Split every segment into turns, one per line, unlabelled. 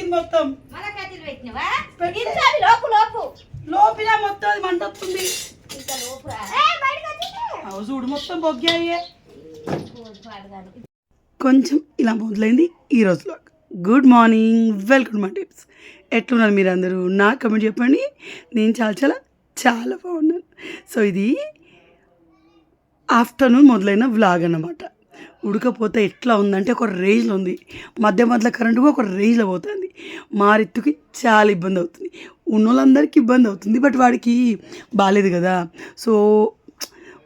పెట్టింది మొత్తం. లోపిలా మొత్తం అది మంట వస్తుంది. చూడు మొత్తం బొగ్గాయే. కొంచెం ఇలా మొదలైంది ఈరోజు. Good morning, welcome my tips. ఎట్లున్నారు మీరు అందరూ? నా కమెంట్ చెప్పండి. నేను చాలా చాలా చాలా బాగున్నాను. సో ఇది ఆఫ్టర్నూన్ మొదలైన వ్లాగ్ అన్నమాట. ఉడకపోతే ఎట్లా ఉందంటే ఒక రేంజ్లో ఉంది. మధ్య మధ్యలో కరెంటు కూడా ఒక రేంజ్లో పోతుంది. మా రిత్తుకి చాలా ఇబ్బంది అవుతుంది. ఉన్నోళ్ళందరికీ ఇబ్బంది అవుతుంది, బట్ వాడికి బాగాలేదు కదా. సో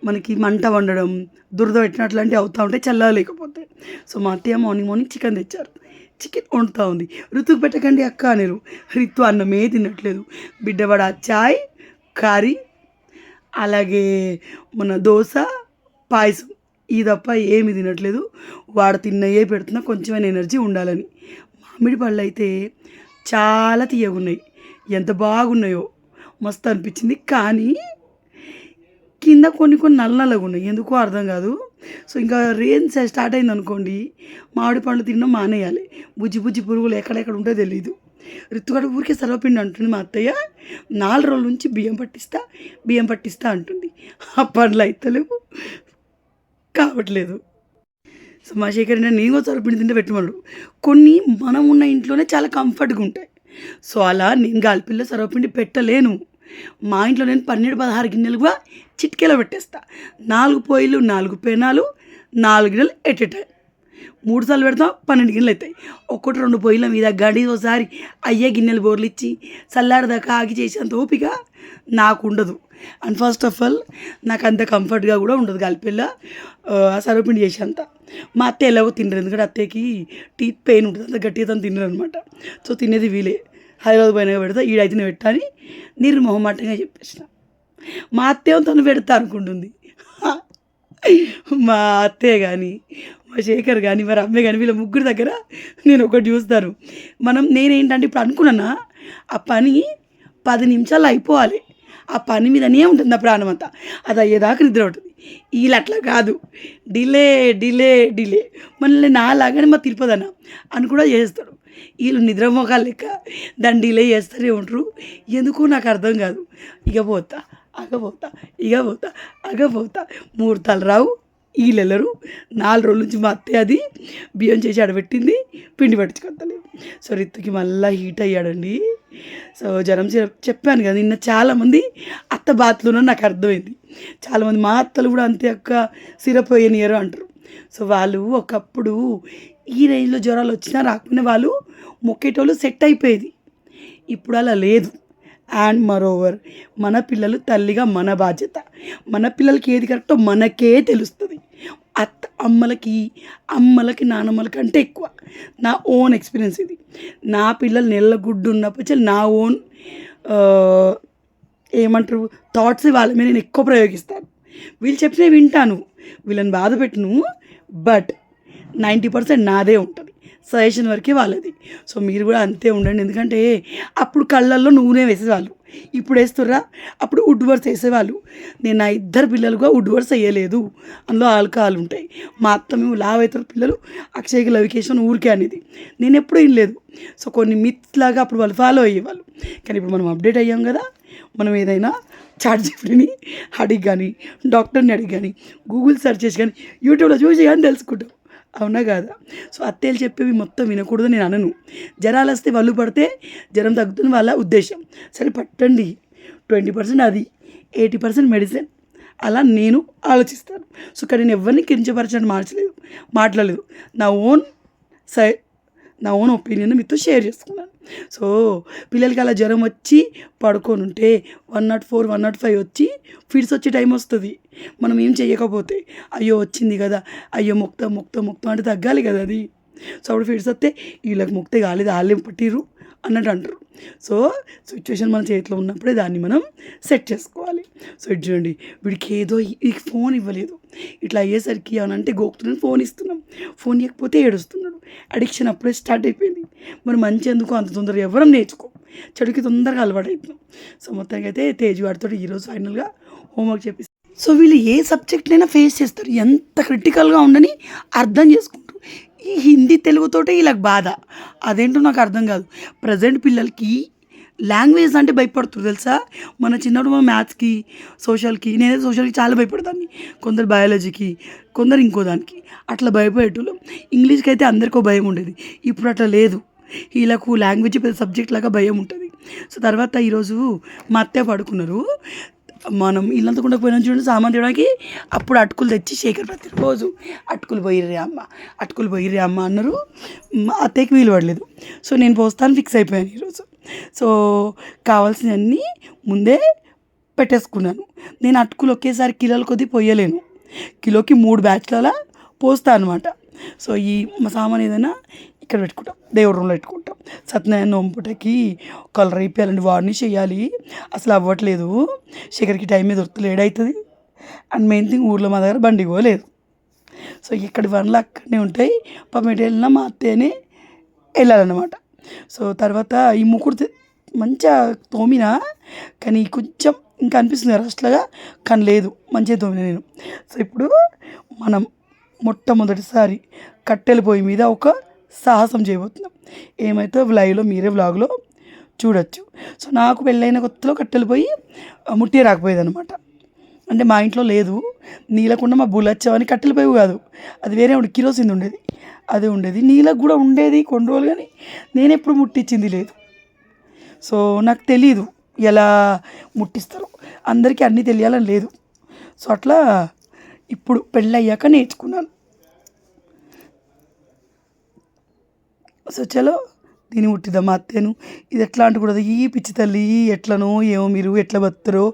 మనకి మంట వండడం, దురద పెట్టినట్లాంటివి అవుతూ ఉంటాయి చల్లలేకపోతే. సో మా అత్తయ్య మార్నింగ్ చికెన్ తెచ్చారు. చికెన్ వండుతూ ఉంది. ఋతుకు పెట్టకండి అక్క అనేరు. రితు అన్నమే తినట్లేదు. బిడ్డవాడ చాయ్, కర్రీ, అలాగే మన దోశ, పాయసం, ఈ తప్ప ఏమి తినట్లేదు. వాడు తిన్నయే పెడుతున్నా కొంచెమైనా ఎనర్జీ ఉండాలని. మామిడి పళ్ళు అయితే చాలా తీయగున్నాయి. ఎంత బాగున్నాయో మస్తు అనిపించింది. కానీ కింద కొన్ని నల్లగా ఉన్నాయి, ఎందుకో అర్థం కాదు. సో ఇంకా రెయిన్ స్టార్ట్ అయింది అనుకోండి, మామిడి పండ్లు తినడం మానేయాలి. బుజ్జి పురుగులు ఎక్కడెక్కడ ఉంటే తెలీదు. రిత్తుగడ ఊరికే సర్వపిండి అంటుంది మా అత్తయ్య. 4 రోజుల నుంచి బియ్యం పట్టిస్తా అంటుంది. ఆ పండ్లు అయితలేవు, కావట్లేదు. సో మా శేఖర్ నేను కూడా సర్వపిండి తింటే పెట్టమన్నాడు. కొన్ని మనం ఉన్న ఇంట్లోనే చాలా కంఫర్ట్గా ఉంటాయి. సో అలా నేను గాలిపిల్ల సర్వపిండి పెట్టలేను. మా ఇంట్లో నేను 12-16 గిన్నెలు కూడా చిటికెలో పెట్టేస్తా. 4 పొయ్యిలు, 4 పెనాలు, 4 గిన్నెలు ఎట్ ఎ టైం. 3 సార్లు పెడతాం, 12 గిన్నెలు అవుతాయి. 1-2 పొయ్యిల మీద గడి ఒకసారి అయ్యే గిన్నెలు బోర్లు ఇచ్చి చల్లారదాకా ఆగి చేసేంత ఓపిక నాకు ఉండదు. అండ్ ఫస్ట్ ఆఫ్ ఆల్ నాకు అంత కంఫర్ట్గా కూడా ఉండదు గాలిపిల్ల సర్వపిండి చేసేంత. మా అత్త ఎలాగో తినరు, ఎందుకంటే అత్తయ్యకి టీత్ పెయిన్ ఉంటుంది, అంత గట్టిగా తను తినరు అనమాట. సో తినేది వీలే. హైదరాబాద్ పైన పెడతా, ఈడైతే పెట్టని నిర్మోహమాటంగా చెప్పేసిన. మా అత్తయ్య తను పెడతా అనుకుంటుంది. మా అత్తయ్య కానీ, మా శేఖర్ కానీ, మరి అమ్మాయి కానీ, వీళ్ళ ముగ్గురు దగ్గర నేను ఒకటి చూస్తాను. నేనేంటంటే ఇప్పుడు అనుకున్నానా, ఆ పని 10 నిమిషాలు అయిపోవాలి. ఆ పని మీదనే ఉంటుంది నా ప్రాణం అంతా. అది అయ్యేదాకా నిద్ర ఉంటుంది. వీళ్ళు అట్లా కాదు, డిలే. మళ్ళీ నాలాగానే మా తిరుపతి అని కూడా చేస్తాడు. వీళ్ళు నిద్ర మొఖాలు లెక్క దాన్ని డిలే చేస్తూనే ఉంటారు. ఎందుకో నాకు అర్థం కాదు. ఇక పోతా ముహూర్తాలు రావు, వీళ్ళెళ్ళరు. 4 రోజుల నుంచి మా అత్తయ్య అది బియ్యం చేసి ఆడబెట్టింది, పిండి పట్టించుకొస్తలేదు. సో రిత్తుకి మళ్ళీ హీట్ అయ్యాడండి. సో జ్వరం చెప్పాను కదా నిన్న. చాలామంది అత్త బాత్లోనో నాకు అర్థమైంది. చాలామంది మా అత్తలు కూడా అంతే అక్క సిరప్ వేయనియరు అంటారు. సో వాళ్ళు ఒకప్పుడు ఈ రేంజ్లో జ్వరాలు వచ్చినా రాకపోయినా వాళ్ళు మొక్కేటోళ్ళు సెట్ అయిపోయేది. ఇప్పుడు అలా లేదు. అండ్ మరోవర్ మన పిల్లలు తల్లిగా మన బాధ్యత. మన పిల్లలకి ఏది కరెక్టో మనకే తెలుస్తుంది. అమ్మలకి నానమ్మలకి అంటే ఎక్కువ నా ఓన్ ఎక్స్పీరియన్స్ ఇది. నా పిల్లలు నెల గుడ్డు ఉన్నప్పుడు నా ఓన్ ఏమంటారు థాట్స్ వాళ్ళ మీద నేను ఎక్కువ ప్రయోగిస్తాను. వీళ్ళు చెప్పినవి వింటాను, వీళ్ళని బాధ పెట్టను, బట్ 90% నాదే ఉంటుంది. సజెషన్ వరకే వాళ్ళది. సో మీరు కూడా అంతే ఉండండి. ఎందుకంటే అప్పుడు కళ్ళల్లో నూనె వేసేవాళ్ళు, ఇప్పుడు వేస్తుర్రా. అప్పుడు వుడ్ వర్స్ వేసేవాళ్ళు. నేను నా 2 పిల్లలు కూడా వుడ్ వర్స్ వేయలేదు, అందులో ఆల్కహాల్ ఉంటాయి. మా అత్త మేము లావైతారు పిల్లలు, అక్షయ్కి లవికేషన్ ఊరికే అనేది నేను ఎప్పుడూ వినలేదు. సో కొన్ని మిత్స్ లాగా అప్పుడు వాళ్ళు ఫాలో అయ్యేవాళ్ళు. కానీ ఇప్పుడు మనం అప్డేట్ అయ్యాం కదా, మనం ఏదైనా చాట్‌జిపిటిని అడిగి కానీ, డాక్టర్ని అడిగి కానీ, గూగుల్ సెర్చ్ చేసి కానీ, యూట్యూబ్లో చూసి కానీ తెలుసుకుంటాం. అవునా కాదా? సో అత్తయ్యలు చెప్పేవి మొత్తం వినకూడదు నేను అనను. జ్వరాలు వస్తే వాళ్ళు పడితే జ్వరం తగ్గుతుంది వాళ్ళ ఉద్దేశం. సరే పట్టండి, 20% అది, 80% మెడిసిన్, అలా నేను ఆలోచిస్తాను. సో కానీ నేను ఎవరిని కించపరచని మాట్లాడలేదు. నా ఓన్ ఒపీనియన్ మీతో షేర్ చేసుకున్నాను. సో పిల్లలకి అలా జ్వరం వచ్చి పడుకొని ఉంటే 104, 105 వచ్చి ఫిట్స్ వచ్చే టైం వస్తుంది. మనం ఏం చేయకపోతే అయ్యో వచ్చింది కదా, అయ్యో మొక్త అంటే తగ్గాలి కదా అది. సో అప్పుడు ఫిట్స్ వస్తే వీళ్ళకి మొక్తే కాలేదు, వాళ్ళేం పట్టిరు అన్నట్టు అంటారు. సో సిచ్యువేషన్ మన చేతిలో ఉన్నప్పుడే దాన్ని మనం సెట్ చేసుకోవాలి. సో ఇది చూడండి, వీడికి ఏదో ఈ ఫోన్ ఇవ్వలేదు, ఇట్లా అయ్యేసరికి ఏమనంటే గోకుతున్నాను, ఫోన్ ఇస్తున్నాం, ఫోన్ ఇవ్వకపోతే ఏడుస్తున్నాడు. అడిక్షన్ అప్పుడే స్టార్ట్ అయిపోయింది. మరి మంచి ఎందుకు అంత తొందరగా ఎవరం నేర్చుకో, చెడుకి తొందరగా అలవాటు అవుతున్నాం. సో మొత్తానికి అయితే తేజ్ వాడితో ఈరోజు ఫైనల్గా హోంవర్క్ చెప్పిస్తాను. సో వీళ్ళు ఏ సబ్జెక్ట్నైనా ఫేస్ చేస్తారు, ఎంత క్రిటికల్గా ఉండని అర్థం చేసుకుంటారు. ఈ హిందీ తెలుగుతోటే వీళ్ళకి బాధ. అదేంటో నాకు అర్థం కాదు. ప్రజెంట్ పిల్లలకి లాంగ్వేజ్ అంటే భయపడుతున్నారు తెలుసా. మన చిన్నప్పుడు మన మ్యాథ్స్కి, సోషల్కి, నేనైతే సోషల్కి చాలా భయపడతాను. కొందరు బయాలజీకి, కొందరు ఇంకో దానికి అట్లా భయపడేటోళ్ళం. ఇంగ్లీష్కి అయితే అందరికో భయం ఉండేది. ఇప్పుడు అట్లా లేదు. వీళ్ళకు లాంగ్వేజ్ పెద్ద సబ్జెక్ట్ లాగా భయం ఉంటుంది. సో తర్వాత ఈరోజు మా అత్తయ్య పడుకున్నారు. మనం ఇల్లంతా కూడా పోయినా చూడండి సామాన్ తేవడానికి. అప్పుడు అటుకులు తెచ్చి శేఖర్ ప్రతిరోజు అటుకులు పోయిర్రే అమ్మ అన్నారు. మా అత్తయ్యకి వీలు పడలేదు. సో నేను పోస్తాను ఫిక్స్ అయిపోయాను ఈరోజు. సో కావాల్సినవన్నీ ముందే పెట్టేసుకున్నాను. నేను అటుకులు ఒకేసారి కిలోల కొద్దీ పోయలేను. కిలోకి 3 బ్యాచ్ల పోస్తా అనమాట. సో ఈ మా సామాన్ ఏదైనా ఇక్కడ పెట్టుకుంటాం, దేవుడి రూమ్లో పెట్టుకుంటాం. సత్యనారాయణ నోంపుటకి కలర్ అయిపోయాలండి, వాడిని చేయాలి. అసలు అవ్వట్లేదు. శేఖర్కి టైం మీద దొరుకుతుంది, ఏడవుతుంది. అండ్ మెయిన్ థింగ్ ఊర్లో మా దగ్గర బండి పోలేదు. సో ఇక్కడి పనులు అక్కడనే ఉంటాయి. పాపం ఎటు వెళ్ళినా మా అత్తయ్యనే వెళ్ళాలన్నమాట. సో తర్వాత ఈ ముక్కుడు మంచిగా తోమినా, కానీ కొంచెం ఇంకా అనిపిస్తుంది రస్ట్లాగా, కానీ లేదు మంచిగా తోమిన నేను. సో ఇప్పుడు మనం మొట్టమొదటిసారి కట్టెల పొయ్యి మీద ఒక సాహసం చేయబోతున్నాం. ఏమైతే లైవ్లో మీరే వ్లాగ్లో చూడొచ్చు. సో నాకు పెళ్ళైన కొత్తలో కట్టెలు పొయ్యి ముట్టే రాకపోయేది అనమాట. అంటే మా ఇంట్లో లేదు. నీళ్ళకుండా మా బుల్లచ్చవని కట్టెల పొయ్యి కాదు, అది వేరే ఉండే కిరోసిన్ ఉండేది, అదే ఉండేది. నీళ్ళకు కూడా ఉండేది కొన్ని రోజులు, కానీ నేను ఎప్పుడు ముట్టించింది లేదు. సో నాకు తెలీదు ఎలా ముట్టిస్తారు, అందరికీ అన్నీ తెలియాలని లేదు. సో అట్లా ఇప్పుడు పెళ్ళయ్యాక నేర్చుకున్నాను. సో చలో దీన్ని ముట్టిద్దాం. మా అత్తేను ఇది ఎట్లా అంటకూడదు, ఈ పిచ్చి తల్లి ఎట్లనో ఏమో, మీరు ఎట్లా బతుకుతారో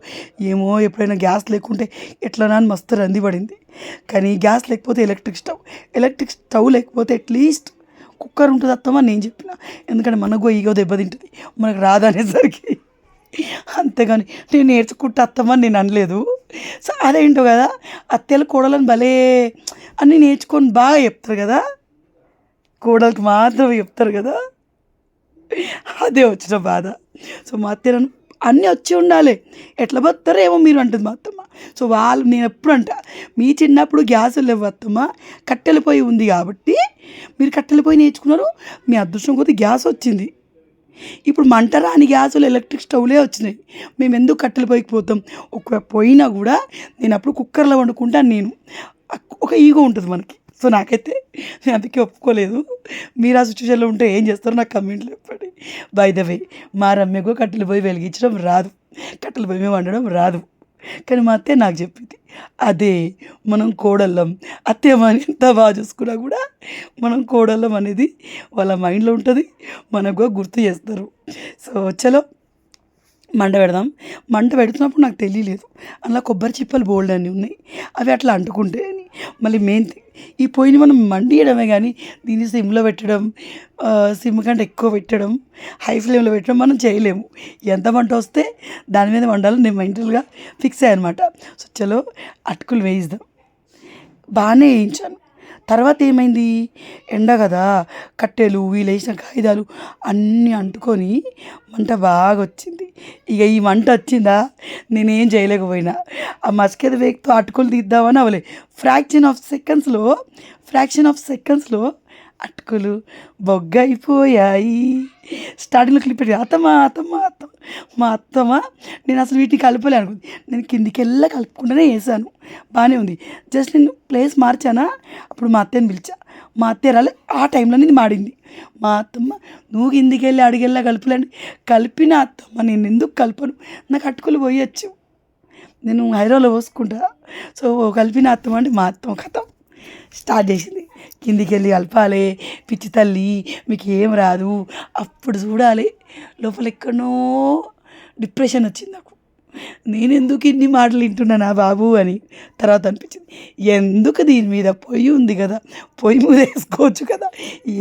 ఏమో, ఎప్పుడైనా గ్యాస్ లేకుంటే ఎట్లనా అని మస్తు రంది పడింది. కానీ గ్యాస్ లేకపోతే ఎలక్ట్రిక్ స్టవ్ లేకపోతే అట్లీస్ట్ కుక్కర్ ఉంటుంది అత్తమా నేను చెప్పిన. ఎందుకంటే మనకు ఈగో దెబ్బతింటుంది మనకు రాదనేసరికి. అంతేగాని నేను నేర్చుకుంటే అత్తమని నేను అనలేదు. సో అదేంటో కదా, అత్తేల కోడలని భలే అన్నీ నేర్చుకొని బాగా చెప్తారు కదా, కోడలికి మాత్రమే చెప్తారు కదా, అదే వచ్చిన బాధ. సో మా అత్తయ్య అన్నీ వచ్చి ఉండాలి, ఎట్లా బతారో ఏమో మీరు అంటుంది మా అత్తమ్మ. సో వాళ్ళు, నేను ఎప్పుడు అంట, మీ చిన్నప్పుడు గ్యాసులు లేవు అత్తమ్మ, కట్టెల పొయ్యి ఉంది కాబట్టి మీరు కట్టెల పొయ్యి నేర్చుకున్నారు, మీ అదృష్టం కొద్ది గ్యాస్ వచ్చింది. ఇప్పుడు మంట రాని గ్యాసులు ఎలక్ట్రిక్ స్టవ్లే వచ్చినాయి. మేము ఎందుకు కట్టెల పొయ్యికి పోతాం? ఒక పోయినా కూడా నేను అప్పుడు కుక్కర్లో వండుకుంటాను. నేను ఒక ఈగో ఉంటుంది మనకి. సో నాకైతే నేను అందుకే ఒప్పుకోలేదు. మీరు ఆ సిచ్యువేషన్లో ఉంటే ఏం చేస్తారో నాకు కమెంట్లు చెప్పండి. బై ద వే, మా రమ్యకు కట్టెల పొయ్యి వెలిగించడం రాదు, కట్టెల పొయ్యి మీద వండడం రాదు. కానీ మా అత్తయ్య నాకు చెప్పింది, అదే మనం కోడళ్ళం. అత్తయ్య మన ఎంత బాగా చూసుకున్నా కూడా మనం కోడళ్ళం అనేది వాళ్ళ మైండ్లో ఉంటుంది, మనకు గుర్తు చేస్తారు. సో చలో మంట పెడదాం. మంట పెడుతున్నప్పుడు నాకు తెలియలేదు అలా కొబ్బరి చిప్పలు బోల్డ్ అన్నీ ఉన్నాయి, అవి అట్లా అంటుకుంటే అని. మళ్ళీ మెయిన్ థింగ్, ఈ పొయ్యిని మనం మండియడమే కానీ దీన్ని సిమ్లో పెట్టడం, సిమ్ కంటే ఎక్కువ పెట్టడం, హై ఫ్లేమ్లో పెట్టడం మనం చేయలేము. ఎంత మంట వస్తే దాని మీద వండాలని నేను మెంటల్గా ఫిక్స్ అయ్యాను అనమాట. సో చలో అటుకులు వేయిద్దాం. బాగానే వేయించాను. తర్వాత ఏమైంది, ఎండ కదా, కట్టెలు వీళ్ళు వేసిన కాగితాలు అన్నీ అంటుకొని మంట బాగా వచ్చింది. ఇక ఈ మంట వచ్చిందా నేనేం చేయలేకపోయినా. ఆ మస్కెద వేగ్తో అటుకులు తీద్దామని అవలే, ఫ్రాక్షన్ ఆఫ్ సెకండ్స్లో అటుకులు బొగ్గ అయిపోయాయి. స్టార్టింగ్లో క్లిప్ పెట్టి మా అత్తమ్మ నేను అసలు వీటిని కలపలే అనుకుంది. నేను కిందికి వెళ్ళా కలుపుకుంటూనే వేసాను, బాగానే ఉంది. జస్ట్ నేను ప్లేస్ మార్చానా, అప్పుడు మా అత్తయ్యని పిలిచా. మా అత్తయ్య రాలే, ఆ టైంలో ఇది మాడింది. మా అత్తమ్మ, నువ్వు కిందికి వెళ్ళి అడిగెళ్ళా కలుపులేండి. కలిపిన అత్తమ్మ, నేను ఎందుకు కలపను, నాకు అటుకులు పోయొచ్చు, నేను హైదరాబాద్లో పోసుకుంటా. సో కలిపిన అత్తమ్మ అంటే మా అత్తమ్మ కథ స్టార్ట్ చేసింది, కిందికి వెళ్ళి కలపాలి, పిచ్చి తల్లి మీకు ఏం రాదు. అప్పుడు చూడాలి లోపల ఎక్కడనో డిప్రెషన్ వచ్చింది నాకు. నేను ఎందుకు ఇన్ని మాటలు వింటున్నానా బాబు అని తర్వాత అనిపించింది, ఎందుకు దీని మీద పొయ్యి ఉంది కదా, పొయ్యి మీద వేసుకోవచ్చు కదా,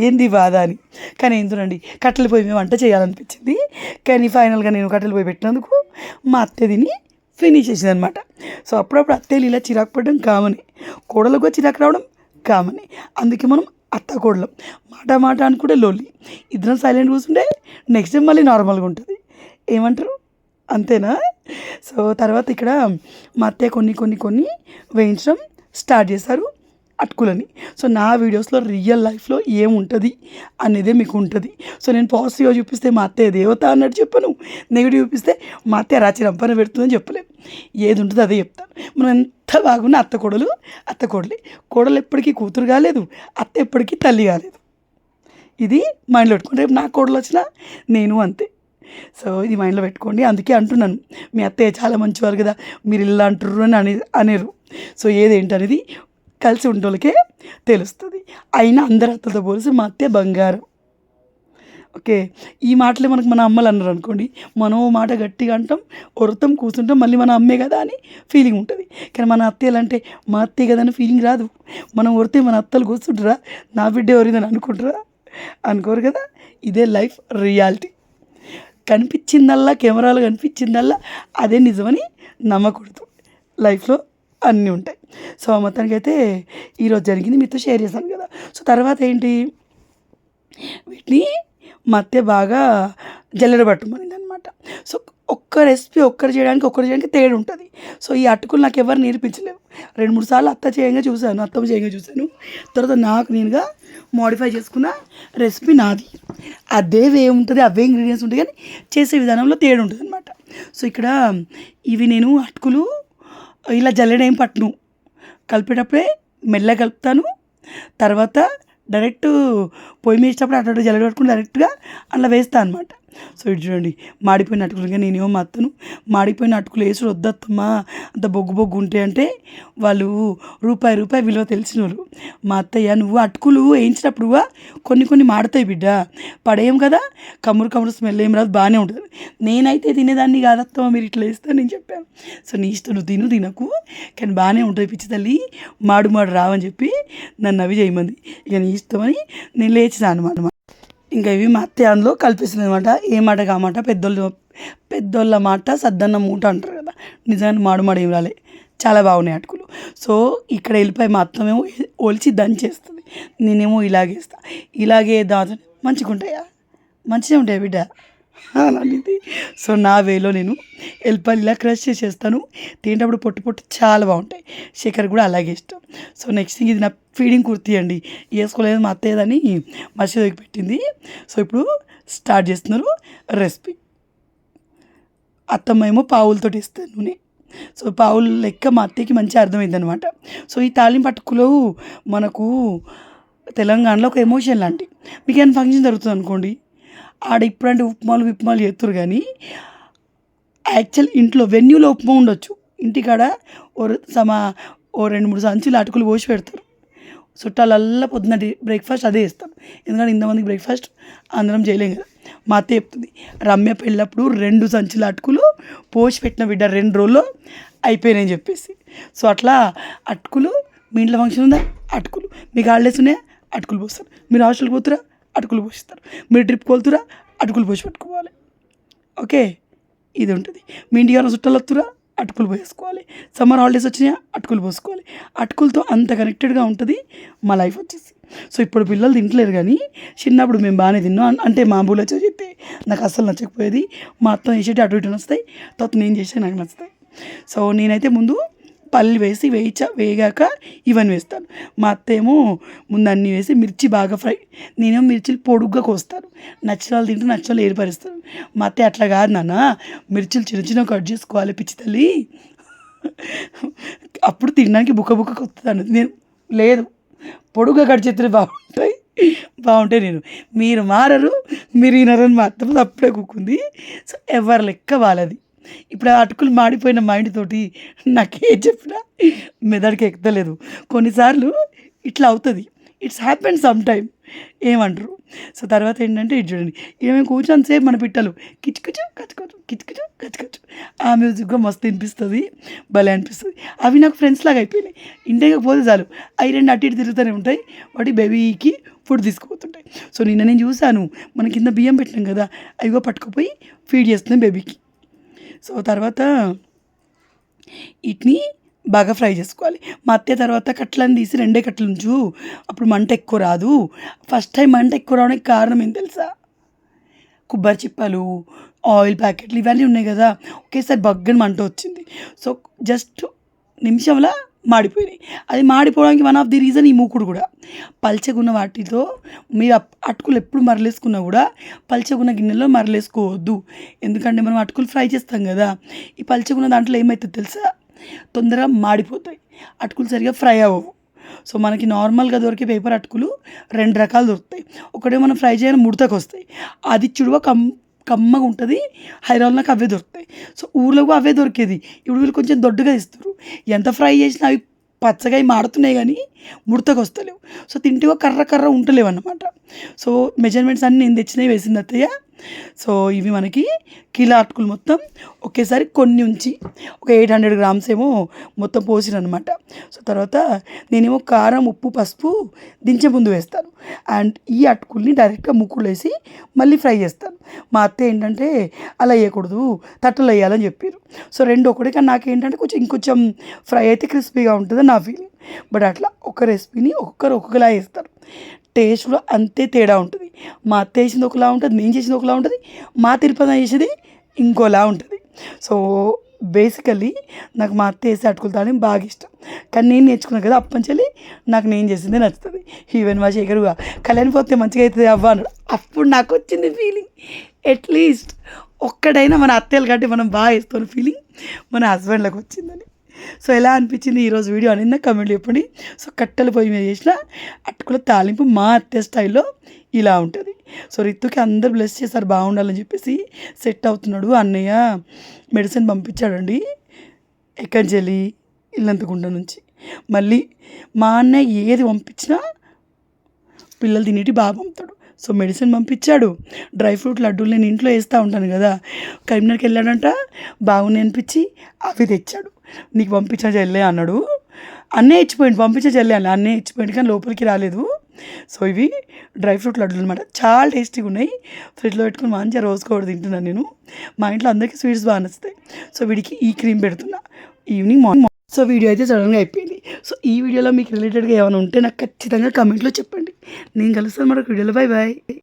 ఏంది బాధ అని. కానీ ఎందుకండి కట్టెల పొయ్యి మీద వంట చేయాలనిపించింది. కానీ ఫైనల్గా నేను కట్టెల పొయ్యి పెట్టినందుకు మా అత్తయ్య దీన్ని ఫినిష్ చేసింది అనమాట. సో అప్పుడప్పుడు అత్తయ్యలు ఇలా చిరాకు పడడం కామనే, కోడలకు చిరాకు రావడం కామనే. అందుకే మనం అత్త కోడలం, మాట అనుకుంటే లోలి, ఇద్దరం సైలెంట్ కూర్చుంటే నెక్స్ట్ టైం మళ్ళీ నార్మల్గా ఉంటుంది. ఏమంటారు, అంతేనా? సో తర్వాత ఇక్కడ మా అత్తయ్య కొన్ని వేయించడం స్టార్ట్ చేశారు. అటుకులని. సో నా వీడియోస్లో రియల్ లైఫ్లో ఏముంటుంది అనేదే మీకు ఉంటుంది. సో నేను పాజిటివ్గా చూపిస్తే మా అత్తయ్య దేవత అన్నట్టు చెప్పను, నెగిటివ్ చూపిస్తే మా అత్తయ్య రాచి రంపన పెడుతుందని చెప్పలేము. ఏది ఉంటుందో అదే చెప్తాను. మనం ఎంత బాగున్నా అత్త కోడలే. కోడలు ఎప్పటికీ కూతురు కాలేదు, అత్త ఎప్పటికీ తల్లి కాలేదు. ఇది మైండ్లో పెట్టుకోండి. రేపు నాకు కోడలు వచ్చినా నేను అంతే. సో ఇది మైండ్లో పెట్టుకోండి. అందుకే అంటున్నాను, మీ అత్తయ్య చాలా మంచివారు కదా, మీరు ఇలా అంటుర్రు అని అనేరు. సో ఏదేంటి అనేది కలిసి ఉంటోళ్ళకే తెలుస్తుంది. అయినా అందరి అత్తలతో పోలిసి మా అత్తయ్య బంగారం. ఓకే, ఈ మాటలే మనకు మన అమ్మలు అన్నారు అనుకోండి, మనం మాట గట్టిగా అంటాం, ఒరుతాం, కూర్చుంటాం, మళ్ళీ మన అమ్మే కదా అని ఫీలింగ్ ఉంటుంది. కానీ మన అత్తయ్యలు అంటే మా అత్తయ్య కదా అని ఫీలింగ్ రాదు. మనం ఒరితే మన అత్తలు కూర్చుంటారా, నా బిడ్డే ఒరిందని అనుకుంటారా? అనుకోరు కదా. ఇదే లైఫ్ రియాలిటీ. కనిపించిందల్లా, కెమెరాలో కనిపించిందల్లా అదే నిజమని నమ్మకూడదు. లైఫ్లో అన్నీ ఉంటాయి. సో మొత్తానికైతే ఈరోజు జరిగింది మీతో షేర్ చేశాను కదా. సో తర్వాత ఏంటి, వీటిని మా అత్తయ్య బాగా జల్లెడ పట్టమనింది అనమాట. సో ఒక్క రెసిపీ ఒక్కరు చేయడానికి తేడా ఉంటుంది. సో ఈ అటుకులు నాకు ఎవరు నేర్పించలేవు. 2-3 సార్లు అత్తమ్మ చేయంగా చూశాను. తర్వాత నాకు నేనుగా మోడిఫై చేసుకున్న రెసిపీ నాది. అదే వే ఉంటుంది, అవే ఇంగ్రీడియంట్స్ ఉంటాయి, కానీ చేసే విధానంలో తేడా ఉంటుంది అనమాట. సో ఇక్కడ ఇవి నేను అటుకులు ఇలా జల్లెడ ఏం పట్టను, కలిపేటప్పుడే మెల్లగా కలుపుతాను. తర్వాత డైరెక్ట్ పొయ్యి మీద వేసేటప్పుడు అటు జల్లెడ పట్టుకుని డైరెక్ట్గా అలా వేస్తాను అనమాట. సో ఇటు చూడండి, మాడిపోయిన అటుకులుగా నేనేమో మా అత్తను మాడిపోయిన అటుకులు వేసుడు వద్దత్తమ్మా, అంత బొగ్గు ఉంటాయి అంటే వాళ్ళు రూపాయి విలువ తెలిసిన వాళ్ళు. మా అత్తయ్య నువ్వు అటుకులు వేయించినప్పుడు కొన్ని మాడతాయి బిడ్డ, పడేయం కదా, కమురు స్మెల్ ఏం రాదు, బాగానే ఉంటుంది. నేనైతే తినేదాన్ని కాదత్తమ్మా, మీరు ఇట్లా వేస్తా నేను చెప్పాను. సో నీ ఇష్టం, నువ్వు తినకు, కానీ బాగానే ఉంటుంది పిచ్చి తల్లి, మాడు రావని చెప్పి నన్ను అవి చేయమంది. ఇక నీ ఇష్టమని నేను లేచినా అనమాట. ఇంకా ఇవి మా అత్తయ్య అందులో కలిపేసింది అనమాట. ఏ మాట కామాట, పెద్దోళ్ళ మాట సద్దన్న మూట అంటారు కదా, నిజాన్ని మాడు ఏం రాలే, చాలా బాగున్నాయి అటుకులు. సో ఇక్కడ వెళ్ళిపోయి మా అత్తమేమో ఒలిచి దంచేస్తుంది, నేనేమో ఇలాగే దాని మంచిగా ఉంటాయా బిడ్డ అలాంటిది. సో నా వేలో నేను ఎల్లిపాయలు ఇలా క్రష్ చేసేస్తాను. తినేటప్పుడు పొట్టు చాలా బాగుంటాయి. శేఖర్ కూడా అలాగే ఇష్టం. సో నెక్స్ట్ థింగ్, ఇది నా ఫీడింగ్ కుర్తీ అండి, వేసుకోలేదు మా అత్తయ్యదని మసీదుకి పెట్టింది. సో ఇప్పుడు స్టార్ట్ చేస్తున్నారు రెసిపీ. అత్తమ్మ ఏమో పావులతో ఇస్తాను నూనె. సో పావులు లెక్క మా అత్తయ్యకి మంచిగా అర్థమైంది అనమాట. సో ఈ తాలింపు అటుకులు మనకు తెలంగాణలో ఒక ఎమోషన్ లాంటి. మీకు ఏమైనా ఫంక్షన్ జరుగుతుంది అనుకోండి, ఆడ ఇప్పుడంటే విప్మాలు చేస్తారు, కానీ యాక్చువల్ ఇంట్లో వెన్యూలో ఉప్మా ఉండొచ్చు, ఇంటికాడ ఓ 2-3 సంచులు అటుకులు పోసి పెడతారు. చుట్టాలల్లా పొద్దున్న బ్రేక్ఫాస్ట్ అదే ఇస్తాం, ఎందుకంటే ఇంతమందికి బ్రేక్ఫాస్ట్ అందరం చేయలేం కదా. మా అత్త చెప్తుంది, రమ్య పెళ్ళప్పుడు 2 సంచుల అటుకులు పోసి పెట్టిన బిడ్డ 2 రోజుల్లో అయిపోయినాయని చెప్పేసి. సో అట్లా అటుకులు, మీ ఇంట్లో ఫంక్షన్ ఉందా అటుకులు, మీకు హాలిడేస్ ఉన్నాయా అటుకులు పోస్తారు, మీరు హాస్టల్కి పోతురా అటుకులు పోసిస్తారు, మీరు ట్రిప్కి వెళ్తురా అటుకులు పోసి పెట్టుకోవాలి. ఓకే, ఇది ఉంటుంది. మీ ఇంటికి ఎవరైనా చుట్టాలు వస్తురా అటుకులు పోసుకోవాలి, సమ్మర్ హాలిడేస్ వచ్చినాయా అటుకులు పోసుకోవాలి. అటుకులతో అంత కనెక్టెడ్గా ఉంటుంది మా లైఫ్ వచ్చేసి. సో ఇప్పుడు పిల్లలు తింటలేరు, కానీ చిన్నప్పుడు మేము బాగానే తిన్నాం. అంటే మా అబ్బులు వచ్చి చెప్తే నాకు అస్సలు నచ్చకపోయేది. మా అత్త వేసేటి అటు ఇటు నచ్చుతాయి, తర్వాత నేను చేసే నాకు నచ్చుతాయి. సో నేనైతే ముందు పల్లి వేగాక ఇవన్నీ వేస్తాను. మా అత్త ఏమో ముందు అన్నీ వేసి మిర్చి బాగా ఫ్రై, నేనేమో మిర్చిలు పొడుగ్గా కోస్తాను, నచ్చిన వాళ్ళు తింటే నచ్చిన వాళ్ళు ఏర్పరుస్తాను. మా అత్త అట్లా కాదు నాన్న, మిర్చిలు చిన్న కట్ చేసుకోవాలి పిచ్చి తల్లి, అప్పుడు తినడానికి బుక్క కొత్తాను. నేను లేదు, పొడుగ్గా కట్ చేస్తే బాగుంటాయి మీరు మారరు, మీరు వినరని మా అత్త అప్పుడే కూకుంది. సో ఎవరి లెక్క వాళ్ళది. ఇప్పుడు ఆ అటుకులు మాడిపోయిన మైండ్ తోటి నాకేం చెప్పినా మెదడుకి ఎక్కుతలేదు. కొన్నిసార్లు ఇట్లా అవుతుంది, ఇట్స్ హ్యాపెన్ సమ్ టైమ్, ఏమంటారు. సో తర్వాత ఏంటంటే ఇటు చూడండి, ఏమేమి కూర్చొని సేపు మన పిట్టలు కిచ్చుకుచు కచ్చుకోచ్చు ఆ మ్యూజిక్గా మస్తు వినిపిస్తుంది, భలే అనిపిస్తుంది. అవి నాకు ఫ్రెండ్స్ లాగా అయిపోయినాయి. ఇంటికి పోతే చాలు అవి 2 అటు ఇటు తిరుగుతూనే ఉంటాయి, వాటి బేబీకి ఫుడ్ తీసుకుపోతుంటాయి. సో నిన్న నేను చూశాను, మన కింద బియ్యం పెట్టినాం కదా, అవిగో పట్టుకుపోయి ఫీడ్ చేస్తున్నాయి బేబీకి. సో తర్వాత వీటిని బాగా ఫ్రై చేసుకోవాలి. మా అత్తయ్య తర్వాత కట్టలను తీసి 2 కట్టలు ఉంచు, అప్పుడు మంట ఎక్కువ రాదు. ఫస్ట్ టైం మంట ఎక్కువ రావడానికి కారణం ఏం తెలుసా, కొబ్బరి చిప్పలు, ఆయిల్ ప్యాకెట్లు ఇవన్నీ ఉన్నాయి కదా, ఒకేసారి బగ్గని మంట వచ్చింది. సో జస్ట్ నిమిషంలో మాడిపోయినాయి. అది మాడిపోవడానికి వన్ ఆఫ్ ది రీజన్ ఈ మూకుడు కూడా. పల్చగున్న వాటితో మీరు అటుకులు ఎప్పుడు మరలేసుకున్నా కూడా పల్చగున్న గిన్నెలో మరలేసుకోవద్దు. ఎందుకంటే మనం అటుకులు ఫ్రై చేస్తాం కదా, ఈ పల్చగున్న దాంట్లో ఏమవుతుంది తెలుసా, తొందరగా మాడిపోతాయి, అటుకులు సరిగా ఫ్రై అవ్వవు. సో మనకి నార్మల్గా దొరికే పేపర్ అటుకులు 2 రకాలు దొరుకుతాయి. ఒకటే మనం ఫ్రై చేయని ముడతకు వస్తాయి, అది చుడువ కమ్మగా ఉంటుంది. హైదరాబాద్లో నాకు అవే దొరుకుతాయి. సో ఊర్లో కూడా అవే దొరికేది. ఇప్పుడు వీళ్ళు కొంచెం దొడ్డుగా ఇస్తారు, ఎంత ఫ్రై చేసినా అవి పచ్చగా మాడుతున్నాయి కానీ ముడతకు వస్తలేవు. సో తింటే కర్ర ఉంటలేవు అన్నమాట. సో మెజర్మెంట్స్ అన్నీ నేను తెచ్చినవి వేసింది అత్తయ్య. సో ఇవి మనకి కిలో అటుకులు మొత్తం ఒకేసారి కొన్ని ఉంచి ఒక 800 గ్రామ్స్ ఏమో మొత్తం పోసినమాట. సో తర్వాత నేనేమో కారం, ఉప్పు, పసుపు దించే ముందు వేస్తాను. అండ్ ఈ అటుకుల్ని డైరెక్ట్గా ముక్కులు వేసి మళ్ళీ ఫ్రై చేస్తాను. మా అత్త ఏంటంటే అలా వేయకూడదు, తట్టలు వేయాలని చెప్పారు. సో 2 ఒకటే, కానీ నాకేంటంటే ఇంకొంచెం ఫ్రై అయితే క్రిస్పీగా ఉంటుందని నా ఫీలింగ్. బట్ అట్లా ఒక రెసిపీని ఒక్కొక్కలా వేస్తారు, టేస్ట్లో అంతే తేడా ఉంటుంది. మా అత్త వేసింది ఒకలా ఉంటుంది, నేను చేసింది ఒకలా ఉంటుంది, మా తిరుపతి చేసేది ఇంకోలా ఉంటుంది. సో బేసికల్లీ నాకు మా అత్త వేసే అటుకులు తాళం బాగా ఇష్టం. కానీ నేను నేర్చుకున్నాను కదా అప్పంచెల్లి, నాకు నేను చేసిందే నచ్చుతుంది. ఈవెన్ మా శేఖరుగా కళ్యాణ్ పోతే మంచిగా అవుతుంది అవ్వ అన్నాడు. అప్పుడు నాకు వచ్చింది ఫీలింగ్, అట్లీస్ట్ ఒక్కడైనా మన అత్తయ్యలు కంటే మనం బాగా వేస్తున్న ఫీలింగ్ మన హస్బెండ్లకు వచ్చిందని. సో ఎలా అనిపించింది ఈరోజు వీడియో అనేది కమెంట్ చెప్పండి. సో కట్టెల పొయ్యి మీద చేసిన అటుకుల తాలింపు మా అత్తే స్టైల్లో ఇలా ఉంటుంది. సో రితుకి అందరు బ్లెస్ చేశారు బాగుండాలని చెప్పేసి. సెట్ అవుతున్నాడు. అన్నయ్య మెడిసిన్ పంపించాడండి ఎక్కడికెళ్ళి, ఇల్లంతకుంట నుంచి. మళ్ళీ మా అన్నయ్య ఏది పంపించినా పిల్లలు తినేటి బాగా పంపుతాడు. సో మెడిసిన్ పంపించాడు, డ్రై ఫ్రూట్ లడ్డూలు నేను ఇంట్లో వేస్తూ ఉంటాను కదా, కరీంనగర్కి వెళ్ళాడంట, బాగున్నాయి అనిపించి అవి తెచ్చాడు. నీకు పంపించిన చెల్లె అన్నాడు. అన్నీ ఇచ్చిపోయింది, పంపించే చెల్లె అన్న అన్నీ ఇచ్చిపోయింది, కానీ లోపలికి రాలేదు. సో ఇవి డ్రై ఫ్రూట్ లడ్డూలు అనమాట, చాలా టేస్టీగా ఉన్నాయి. ఫ్రిడ్జ్లో పెట్టుకుని మంచిగా రోజుకోవడం తింటున్నాను నేను. మా ఇంట్లో అందరికీ స్వీట్స్ బాగా నచ్చుతాయి. సో వీడికి ఈ క్రీమ్ పెడుతున్నా ఈవినింగ్ మార్నింగ్. సో వీడియో అయితే సడన్గా అయిపోయింది. సో ఈ వీడియోలో మీకు రిలేటెడ్గా ఏమైనా ఉంటే నాకు ఖచ్చితంగా కమెంట్లో చెప్పండి. నేను కలుస్తాను మరొక వీడియోలో. Bye bye.